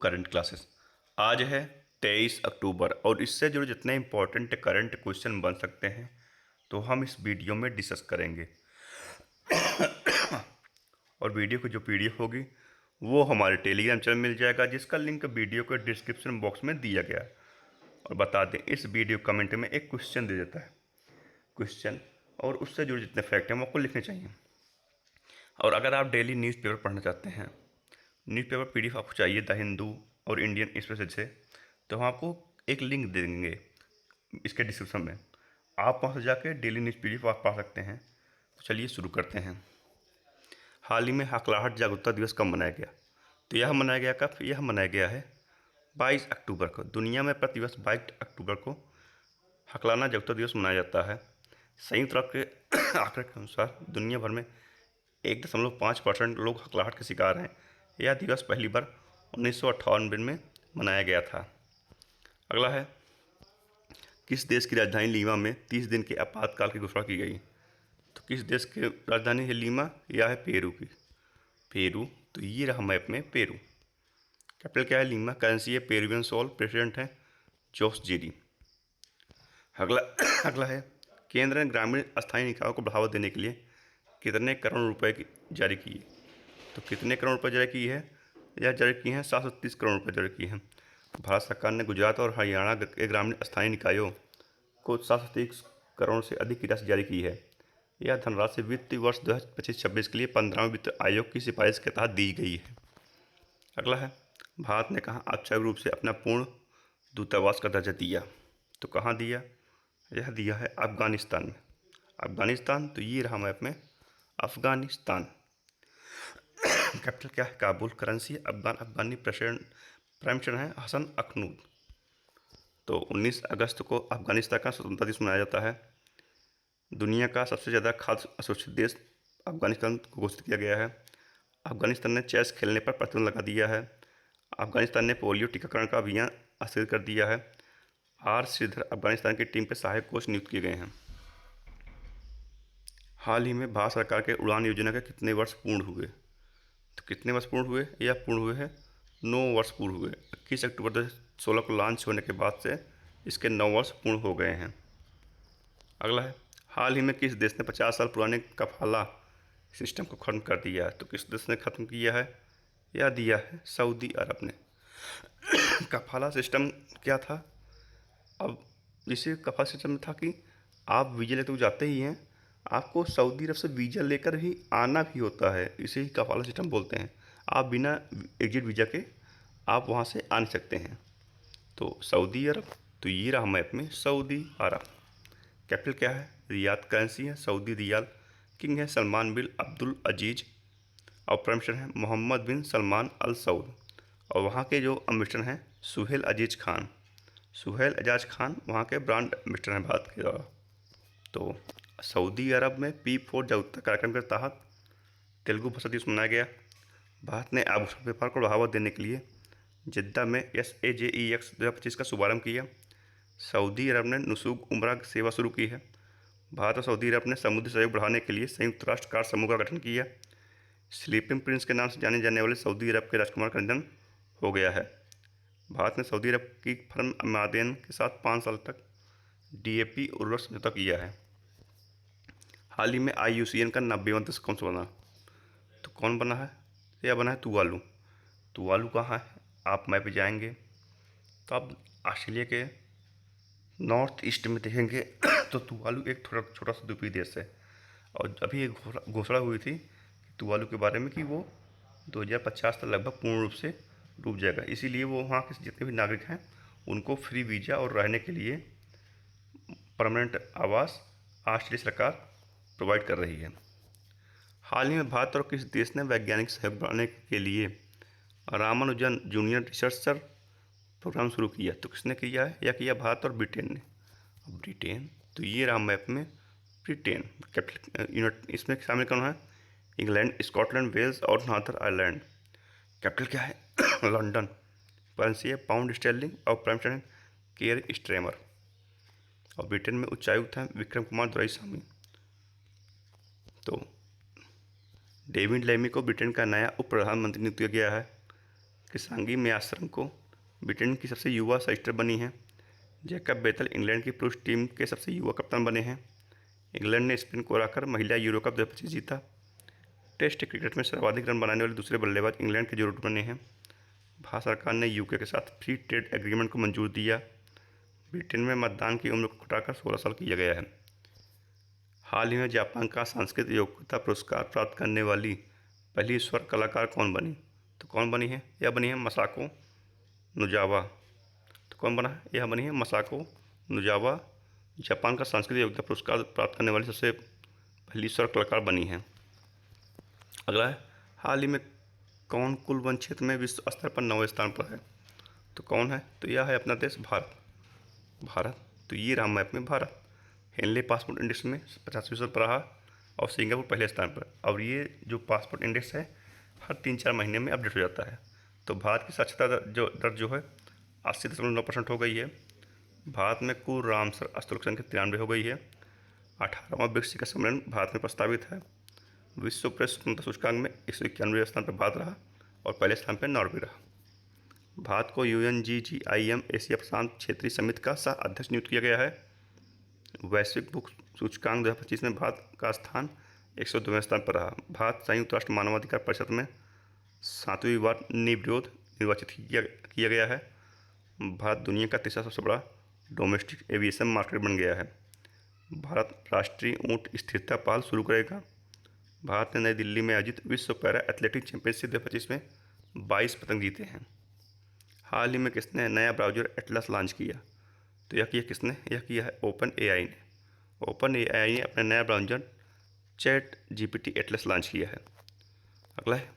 Current classes. आज है 23 अक्टूबर और इससे जुड़े जितने इंपॉर्टेंट करंट क्वेश्चन बन सकते हैं तो हम इस वीडियो में डिस्कस करेंगे। और वीडियो की जो पीडीएफ होगी वो हमारे टेलीग्राम चैनल मिल जाएगा, जिसका लिंक वीडियो के डिस्क्रिप्शन बॉक्स में दिया गया है। और बता दें, इस वीडियो कमेंट में एक क्वेश्चन दे देता है, क्वेश्चन और उससे जुड़े जितने फैक्ट हैं वो आपको लिखने चाहिए। और अगर आप डेली न्यूज़पेपर पढ़ना चाहते हैं, न्यूज़पेपर पीडीएफ आपको चाहिए द हिंदू और इंडियन एक्सप्रेस से, तो हम आपको एक लिंक दे देंगे इसके डिस्क्रिप्शन में। आप वहाँ से जाके डेली न्यूज़ पीडीएफ आप पढ़ सकते हैं। तो चलिए शुरू करते हैं। हाल ही में हकलाहट जागरूकता दिवस कब मनाया गया? तो यह मनाया गया कब? यह मनाया गया है 22 अक्टूबर को। दुनिया में प्रतिवर्ष 22 अक्टूबर को हकलाना जागरूकता दिवस मनाया जाता है। संयुक्त राष्ट्र के आंकड़े के अनुसार दुनिया भर में 1.5% लोग हकलाहट के शिकार हैं। यह दिवस पहली बार 1998 में मनाया गया था। अगला है, किस देश की राजधानी लीमा में 30 दिन के आपातकाल की घोषणा की गई? तो किस देश की राजधानी है लीमा? यह है पेरू की। पेरू, तो ये रहा मैप में पेरू। कैपिटल क्या है? लीमा। करेंसी है पेरुवियन सोल। प्रेसिडेंट है जोस जेडी। अगला अगला है, केंद्र ने ग्रामीण स्थानीय निकायों को बढ़ावा देने के लिए कितने करोड़ रुपए जारी किए? तो कितने करोड़ रुपए जारी की है? यह जारी की हैं 730 करोड़ रुपए जारी की हैं। भारत सरकार ने गुजरात और हरियाणा के ग्रामीण स्थानीय निकायों को 730 करोड़ से अधिक की राशि जारी की है। यह धनराशि वित्तीय वर्ष 2025-26 के लिए 15वें वित्त आयोग की सिफारिश के तहत दी गई है। अगला है, भारत ने कहाँ औपचारिक रूप से अपना पूर्ण दूतावास का दर्जा दिया? तो कहाँ दिया? यह दिया है अफगानिस्तान में। अफगानिस्तान, तो ये रहा मैप में अफगानिस्तान। कैपिटल क्या है? काबुल। करेंसी है अफगान। अफगानी प्रेसिडेंट प्राइम मिनिस्टर हैं हसन अखनूद। तो 19 अगस्त को अफगानिस्तान का स्वतंत्रता दिवस मनाया जाता है। दुनिया का सबसे ज़्यादा खाद्य असुरक्षित देश अफगानिस्तान को घोषित किया गया है। अफगानिस्तान ने चेस खेलने पर प्रतिबंध लगा दिया है। अफगानिस्तान ने पोलियो टीकाकरण का अभियान स्थगित कर दिया है। आर श्रीधर अफगानिस्तान की टीम के सहायक कोच नियुक्त किए गए हैं। हाल ही में भारत सरकार के उड़ान योजना के कितने वर्ष पूर्ण हुए? तो कितने वर्ष पूर्ण हुए? यह पूर्ण हुए हैं 9 वर्ष पूर्ण हुए। 21 अक्टूबर 2016 को लॉन्च होने के बाद से इसके 9 वर्ष पूर्ण हो गए हैं। अगला है, हाल ही में किस देश ने 50 साल पुराने कफाला सिस्टम को खत्म कर दिया है? तो किस देश ने खत्म किया है? यह दिया है सऊदी अरब ने। कफाला सिस्टम क्या था? अब इसे कफाला सिस्टम में था कि आप वीज़ा लेते हुए जाते ही हैं, आपको सऊदी अरब से वीज़ा लेकर ही आना भी होता है। इसे ही कफाला सिस्टम बोलते हैं। आप बिना एग्जिट वीज़ा के आप वहाँ से आ नहीं सकते हैं। तो सऊदी अरब, तो ये रहा मैप में सऊदी अरब। कैपिटल क्या है? रियाद। करेंसी है सऊदी रियाल। किंग है सलमान बिन अब्दुल अजीज और प्राइम मिनिस्टर हैं मोहम्मद बिन सलमान अल सऊद। और वहाँ के जो अम्बेसडर हैं सुहेल अजीज खान। सुहेल एजाज खान वहाँ के ब्रांड एम्बेसडर हैं भारत के द्वारा। तो सऊदी अरब में P4 जागरूकता कार्यक्रम के तहत तेलुगु भाषा दिवस मनाया गया। भारत ने आभूषण व्यापार को बढ़ावा देने के लिए जिद्दा में SAJEX 2025 का शुभारंभ किया। सऊदी अरब ने नुसूक उम्रा सेवा शुरू की है। भारत और सऊदी अरब ने समुद्री सहयोग बढ़ाने के लिए संयुक्त राष्ट्र कार्य समूह का गठन किया। स्लीपिंग प्रिंस के नाम से जाने जाने वाले सऊदी अरब के राजकुमार का निधन हो गया है। भारत ने सऊदी अरब की फर्म अमादेन के साथ 5 साल तक DAP उर्वरक समझौता किया है। हाल ही में IUCN का 90वां देश कौन सा बना? तो कौन बना है? यह बना है तुवालू। तुवालू कहाँ है? आप मैप पे जाएंगे तो आप ऑस्ट्रेलिया के नॉर्थ ईस्ट में देखेंगे। तो तुवालू एक थोड़ा छोटा सा द्वीपीय देश है। और अभी एक घोषणा हुई थी तुवालू के बारे में कि वो 2050 तक लगभग पूर्ण रूप से डूब जाएगा। इसीलिए वो वहाँ के जितने भी नागरिक हैं उनको फ्री वीज़ा और रहने के लिए परमानेंट आवास ऑस्ट्रेलिया सरकार प्रोवाइड कर रही है। हाल ही में भारत और किस देश ने वैज्ञानिक सहयोग बढ़ाने के लिए रामानुजन जूनियर रिसर्चर प्रोग्राम शुरू किया? तो किसने किया है? यह किया भारत और ब्रिटेन ने। अब ब्रिटेन, तो ये रहा मैप में ब्रिटेन। कैपिटल यूनिट इसमें शामिल कौन है? इंग्लैंड, स्कॉटलैंड, वेल्स और नॉर्दर्न आयरलैंड। कैपिटल क्या है? लंदन। करेंसी है पाउंड स्टर्लिंग और प्राइम मिनिस्टर हैं केयर स्ट्रेमर। और ब्रिटेन में उच्चायुक्त हैं विक्रम कुमार दोराईस्वामी। तो डेविड लेमी को ब्रिटेन का नया उप प्रधानमंत्री नियुक्त किया गया है। किसांगी मेआस्त्रम को ब्रिटेन की सबसे युवा सेलेक्टर बनी हैं। जैकब बेथल इंग्लैंड की पुरुष टीम के सबसे युवा कप्तान बने हैं। इंग्लैंड ने स्पेन को हराकर महिला यूरो कप 2025 जीता। टेस्ट क्रिकेट में सर्वाधिक रन बनाने वाले दूसरे बल्लेबाज इंग्लैंड के जरूर बने हैं। भारत सरकार ने यूके के साथ फ्री ट्रेड एग्रीमेंट को मंजूर दिया। ब्रिटेन में मतदान की उम्र को घटाकर 16 साल किया गया है। हाल ही में जापान का सांस्कृतिक योग्यता पुरस्कार प्राप्त करने वाली पहली स्वर कलाकार कौन बनी? तो कौन बनी है? यह बनी है मसाको नोजावा। तो कौन बना है? यह बनी है मसाको नोजावा। जापान का सांस्कृतिक योग्यता पुरस्कार प्राप्त करने वाली सबसे पहली स्वर कलाकार बनी है। अगला है, हाल ही में कौन कुल वन क्षेत्र में विश्व स्तर पर 9वें स्थान पर है? तो कौन है? तो यह है अपना देश भारत। तो ये रहा मैप में भारत। हेनले पासपोर्ट इंडेक्स में 85% पर रहा और सिंगापुर पहले स्थान पर। और ये जो पासपोर्ट इंडेक्स है हर 3-4 महीने में अपडेट हो जाता है। तो भारत की साक्षरता दर जो है 80.9% हो गई है। भारत में कुल रामसर स्थलों की संख्या 93 हो गई है। 18वां ब्रिक्स शिखर सम्मेलन भारत में प्रस्तावित है। विश्व प्रेस स्वतंत्रता सूचकांक में 191वें स्थान पर भारत रहा और पहले स्थान पर नॉर्वे रहा। भारत को UNGGIM एशिया प्रशांत क्षेत्रीय समिति का सह अध्यक्ष नियुक्त किया गया है। वैश्विक भूख सूचकांक 2025 में भारत का स्थान 102वें स्थान पर रहा। भारत संयुक्त राष्ट्र मानवाधिकार परिषद में 7वीं बार निर्विरोध निर्वाचित किया गया है। भारत दुनिया का तीसरा सबसे बड़ा डोमेस्टिक एविएशन मार्केट बन गया है। भारत राष्ट्रीय ऊंट स्थिरता पहल शुरू करेगा। भारत ने नई दिल्ली में आयोजित विश्व पैरा एथलेटिक चैंपियनशिप 2025 में 22 पदक जीते हैं। हाल ही में किसने नया ब्राउजर एटलस लॉन्च किया? तो यह किया किसने? यह किया है OpenAI ने। OpenAI ने अपना नया ब्राउजर ChatGPT एटलस लॉन्च किया है। अगला है,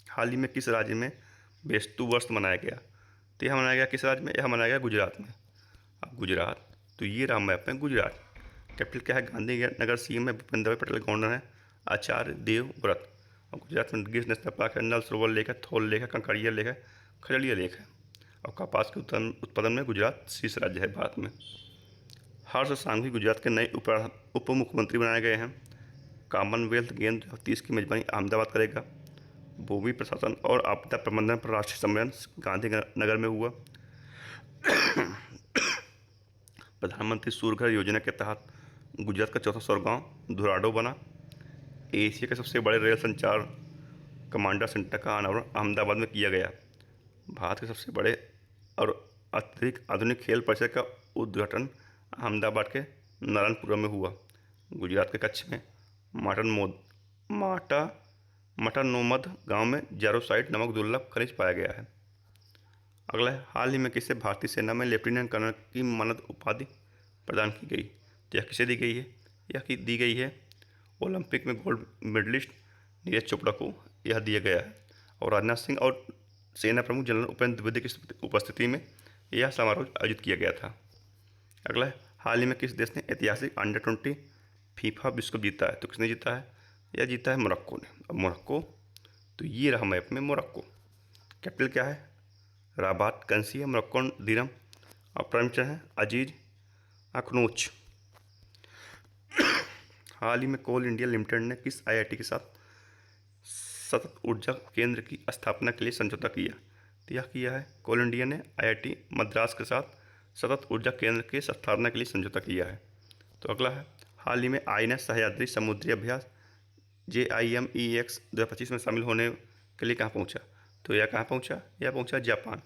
हाल ही में किस राज्य में बेस्तु वर्ष मनाया गया? तो यह मनाया गया किस राज्य में? यह मनाया गया गुजरात में। अब गुजरात, तो ये रहा मैप में गुजरात। कैपिटल क्या है? गांधीनगर। CM में भूपेंद्र भाई पटेल। गवर्नर है आचार्य देवव्रत। और गुजरात में गिर नेशनल पार्क है, नल सरोवर लेक है, थोल लेक है, कंकड़िया लेक है, खजड़िया लेक है। और कपास के उत्पादन में गुजरात शीर्ष राज्य है भारत में। हर्ष सांघवी गुजरात के नए उप मुख्यमंत्री बनाए गए हैं। कॉमनवेल्थ गेम्स 2030 की मेजबानी अहमदाबाद करेगा। भूमि प्रशासन और आपदा प्रबंधन पर राष्ट्रीय सम्मेलन गांधीनगर में हुआ। प्रधानमंत्री सूर्य घर योजना के तहत गुजरात का चौथा सौर गाँव धुराडो बना। एशिया के सबसे बड़े रेल संचार कमांडर सेंटर का अनावरण अहमदाबाद में किया गया। भारत के सबसे बड़े और अत्यधिक आधुनिक खेल परिसर का उद्घाटन अहमदाबाद के नारायणपुरम में हुआ। गुजरात के कच्छ में मटरनोमद गांव में जेरोसाइट नामक दुर्लभ खनिज पाया गया है। अगला है, हाल ही में किसे भारतीय सेना में लेफ्टिनेंट कर्नल की मानद उपाधि प्रदान की गई? तो यह किसे दी गई है? यह दी गई है ओलंपिक में गोल्ड मेडलिस्ट नीरज चोपड़ा को यह दिया गया है। और राजनाथ सिंह और सेना प्रमुख जनरल उपेंद्र द्विवेदी की उपस्थिति में यह समारोह आयोजित किया गया था। अगला है, हाल ही में किस देश ने ऐतिहासिक अंडर-20 फीफा विश्व कप जीता है? तो किसने जीता है? यह जीता है मोरक्को ने। अब मोरक्को, तो ये रहा मैप में मोरक्को। कैपिटल क्या है? राबात। करेंसी है मोरक्कोन दिरहम। और प्राइम मिनिस्टर है अजीज अखनौच। हाल ही में कोल इंडिया लिमिटेड ने किस IIT के साथ सतत ऊर्जा केंद्र की स्थापना के लिए समझौता किया? तो यह किया है कोल इंडिया ने IIT मद्रास के साथ सतत ऊर्जा केंद्र की स्थापना के लिए समझौता किया है। तो अगला है, हाल ही में INS सह्याद्री समुद्री अभ्यास JIMEX 2025 में शामिल होने के लिए कहाँ पहुँचा? तो यह कहाँ पहुँचा? यह पहुँचा जापान।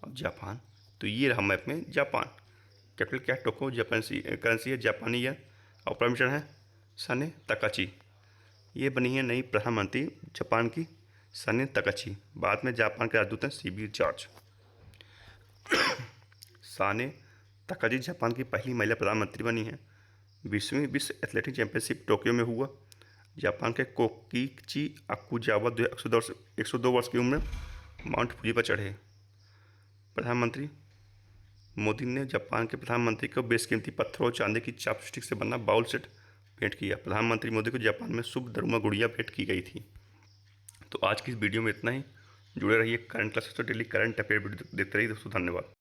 अब जापान, तो ये रहा मैप में जापान। कैपिटल क्या है? टोक्यो। करेंसी है जापानी येन। और प्राइम मिनिस्टर है सने तकाची। ये बनी है नई प्रधानमंत्री जापान की सने तकाची। बाद में जापान के राजदूत हैं CB जॉर्ज। साने तकाची जापान की पहली महिला प्रधानमंत्री बनी है। 20वीं विश्व एथलेटिक चैंपियनशिप टोक्यो में हुआ। जापान के कोकिची अकुजावा 102 वर्ष की उम्र में माउंट फूजी पर चढ़े। प्रधानमंत्री मोदी ने जापान के प्रधानमंत्री को बेशकीमती पत्थर और चांदी की चॉपस्टिक से बना बाउल सेट भेंट किया। प्रधानमंत्री मोदी को जापान में शुभ दरुमा गुड़िया भेंट की गई थी। तो आज की इस वीडियो में इतना ही। जुड़े रहिए करंट क्लासेस तो डेली करंट अफेयर वीडियो देखते रहिए दोस्तों। धन्यवाद।